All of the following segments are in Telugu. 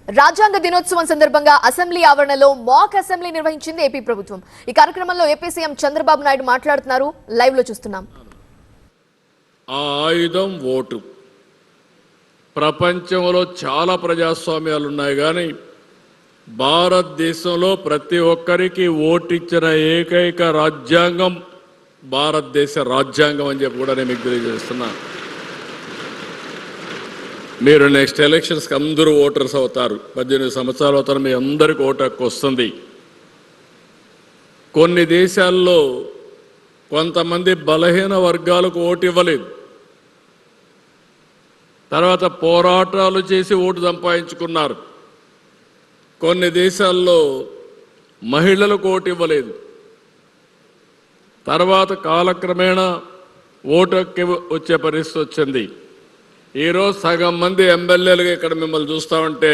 రాజ్యాంగ దినోత్సవం సందర్భంగా అసెంబ్లీ ఆవరణలో మాక్ అసెంబ్లీ నిర్వహించింది ఏపీ ప్రభుత్వం. ఈ కార్యక్రమంలో ఏపీ సీఎం చంద్రబాబు నాయుడు మాట్లాడుతున్నారు. లైవ్ లో చూస్తున్నాం. ఆ ఆయుధం ఓటు. ప్రపంచంలో చాలా ప్రజాస్వామ్యాలు ఉన్నాయి, కానీ భారతదేశంలో ప్రతి ఒక్కరికి ఓటిచ్చిన ఏకైక రాజ్యాంగం భారతదేశ రాజ్యాంగం అని చెప్పి కూడా నేను మీకు తెలియజేస్తున్నా. మీరు నెక్స్ట్ ఎలక్షన్స్కి అందరూ ఓటర్స్ అవుతారు. 18 సంవత్సరాలు అవుతారు, మీ అందరికి ఓటు హక్కు వస్తుంది. కొన్ని దేశాల్లో కొంతమంది బలహీన వర్గాలకు ఓటు ఇవ్వలేదు, తర్వాత పోరాటాలు చేసి ఓటు సంపాదించుకున్నారు. కొన్ని దేశాల్లో మహిళలకు ఓటు ఇవ్వలేదు, తర్వాత కాలక్రమేణా ఓటు హక్కు వచ్చే పరిస్థితి వచ్చింది. ఈరోజు సగం మంది ఎమ్మెల్యేలుగా ఇక్కడ మిమ్మల్ని చూస్తామంటే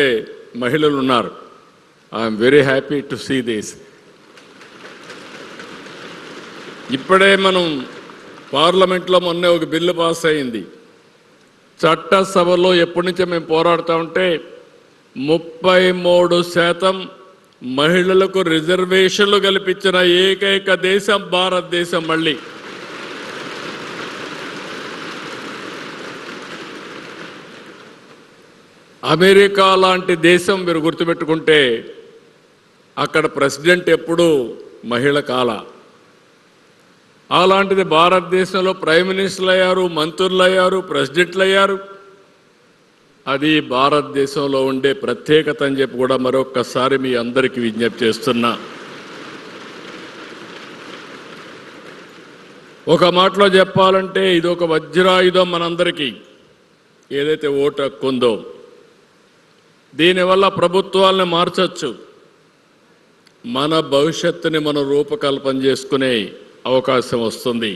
మహిళలు ఉన్నారు. I'm very happy to see this. ఇప్పుడే మనం పార్లమెంట్లో మొన్నే ఒక బిల్లు పాస్ అయింది. చట్టసభలో ఎప్పటి నుంచో మేము పోరాడుతూ ఉంటే 33% మహిళలకు రిజర్వేషన్లు కల్పించిన ఏకైక దేశం భారతదేశం. మళ్ళీ అమెరికా లాంటి దేశం మీరు గుర్తుపెట్టుకుంటే అక్కడ ప్రెసిడెంట్ ఎప్పుడూ మహిళ కాల. అలాంటిది భారతదేశంలో ప్రైమ్ మినిస్టర్లు అయ్యారు, మంత్రులు అయ్యారు, ప్రెసిడెంట్లు అయ్యారు. అది భారతదేశంలో ఉండే ప్రత్యేకత అని చెప్పి కూడా మరొక్కసారి మీ అందరికీ విజ్ఞప్తి చేస్తున్నా. ఒక మాటలో చెప్పాలంటే ఇది ఒక వజ్రాయుధం మనందరికీ. ఏదైతే ఓటు హక్కు ఉందో దీనివల్ల ప్రభుత్వాలను మార్చచ్చు, మన భవిష్యత్తుని మనం రూపకల్పన చేసుకునే అవకాశం వస్తుంది.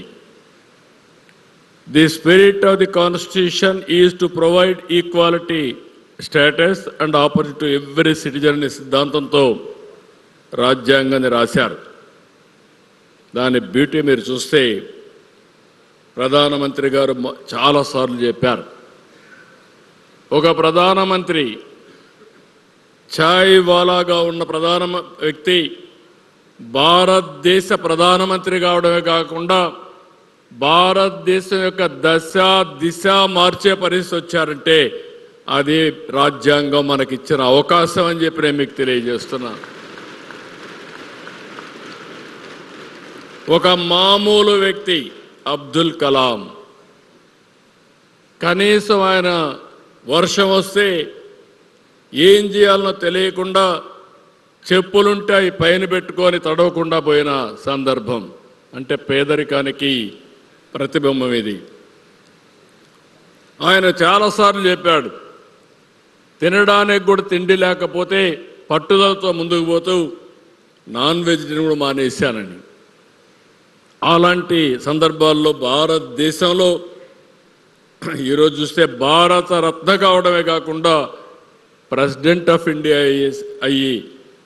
The spirit of the constitution is to provide equality status and opportunity to every citizen అనే సిద్ధాంతంతో రాజ్యాంగాన్ని రాశారు. దాని బ్యూటీ మీరు చూస్తే ప్రధానమంత్రి గారు చాలాసార్లు చెప్పారు. ఒక ప్రధానమంత్రి ఛాయ్ వాలాగా ఉన్న వ్యక్తి భారతదేశ ప్రధానమంత్రి కావడమే కాకుండా భారతదేశం యొక్క దశ దిశ మార్చే పరిస్థితి వచ్చారంటే అది రాజ్యాంగం మనకిచ్చిన అవకాశం అని చెప్పి నేను మీకు తెలియజేస్తున్నా. ఒక మామూలు వ్యక్తి అబ్దుల్ కలాం, కనీసం ఆయన వర్షం వస్తే ఏం చేయాలనో తెలియకుండా చెప్పులుంటే అవి పైన పెట్టుకొని తడవకుండా పోయిన సందర్భం. అంటే పేదరికానికి ప్రతిబింబం ఇది. ఆయన చాలాసార్లు చెప్పాడు, తినడానికి కూడా తిండి లేకపోతే పట్టుదలతో ముందుకు పోతూ నాన్ వెజ్ని కూడా మానేశానని. అలాంటి సందర్భాల్లో భారతదేశంలో ఈరోజు చూస్తే భారత రత్న కావడమే కాకుండా ప్రెసిడెంట్ ఆఫ్ ఇండియా అయ్యి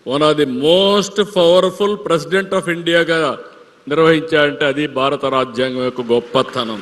one of the most powerful president of ఇండియాగా నిర్వహించారంటే అది భారత రాజ్యాంగం యొక్క గొప్పతనం.